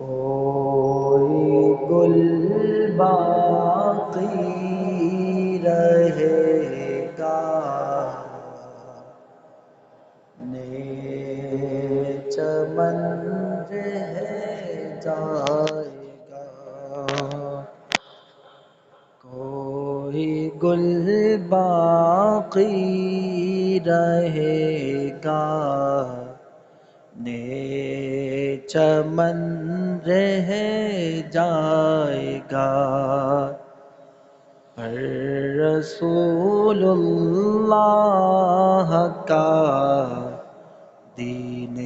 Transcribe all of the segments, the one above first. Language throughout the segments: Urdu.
کوئی گل باقی رہے گا، نئے چمن رہ جائے گا۔ کوئی گل باقی رہے گا، نئے چمن رہ جائے گا۔ پر رسول اللہ کا دین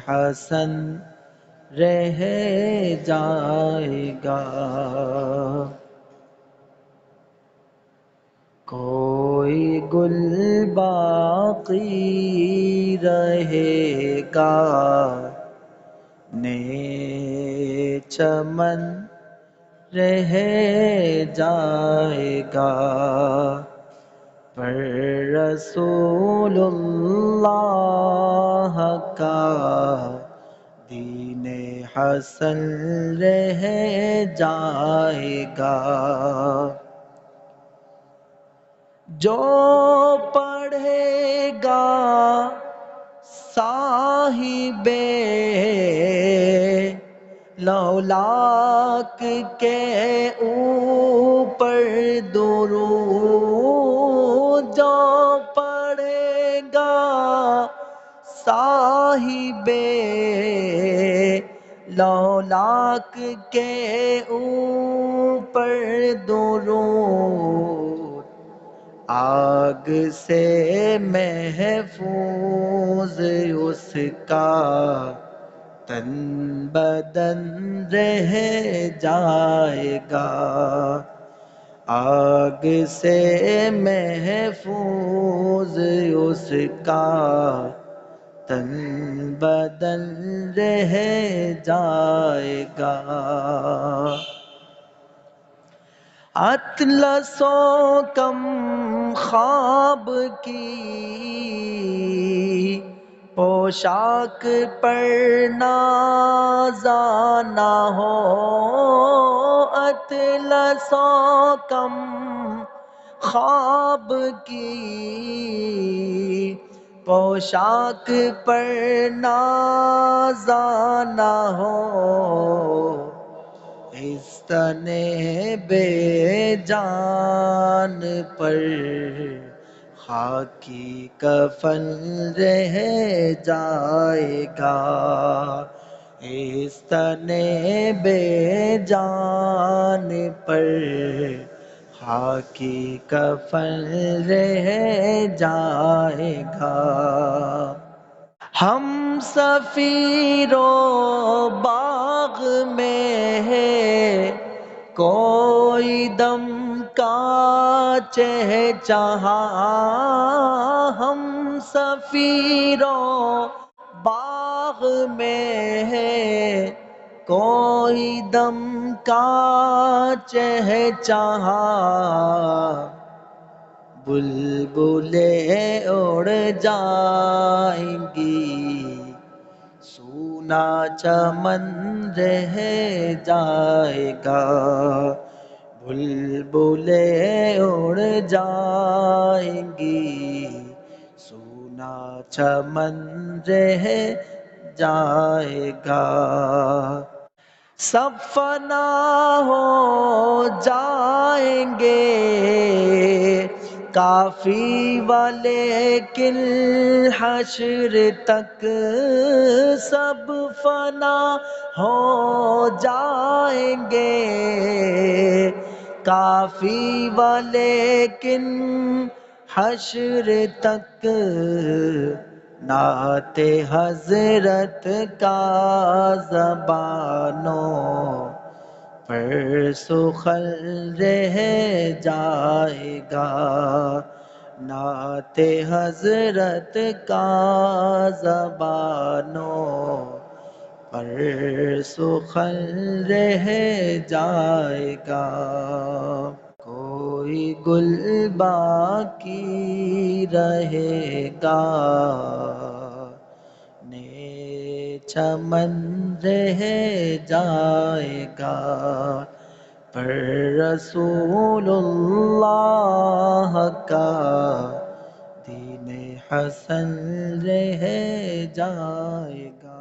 حسن رہ جائے گا۔ کوئی گل باقی رہے گا، نئے چمن رہ جائے گا۔ پر رسول اللہ کا دین حسن رہ جائے گا۔ جو پڑھے گا صاحب لولاک کے اوپر درود، جو پڑھے گا صاحب لولاک کے اوپر درود، آگ سے محفوظ اس کا تن بدن رہ جائے گا۔ آگ سے محفوظ اس کا تن بدن رہ جائے گا۔ اطلس و کم خواب کی پوشاک پر نازا نہ ہو، اطلس و کم خواب کی پوشاک پر نازا نہ ہو، اس تن بے جان پر خاکی کفن رہ جائے گا۔ اس تن بے جان پر خاکی کفن رہ جائے گا۔ ہم سفیر و باغ میں ہے کوئی دم کا چہچہا، ہم سفیر و باغ میں ہے کوئی دم کا چہچہا، بلبلیں اڑ جائیں گی سونا چمن رہ جائے گا، بلبلیں اڑ جائیں گی سونا چمن رہ جائے گا۔ سب فنا ہو جائیں گے کافی ولیکن حشر تک، سب فنا ہو جائیں گے کافی ولیکن حشر تک، نعت حضرت کا زبانوں پر سخن رہ جائے گا، نعت حضرت کا زبانوں پر سخن رہ جائے گا۔ کوئی گل باقی رہے گا، نئے چمن رہ جائے گا، پر رسول اللہ کا دین حسن رہ جائے گا۔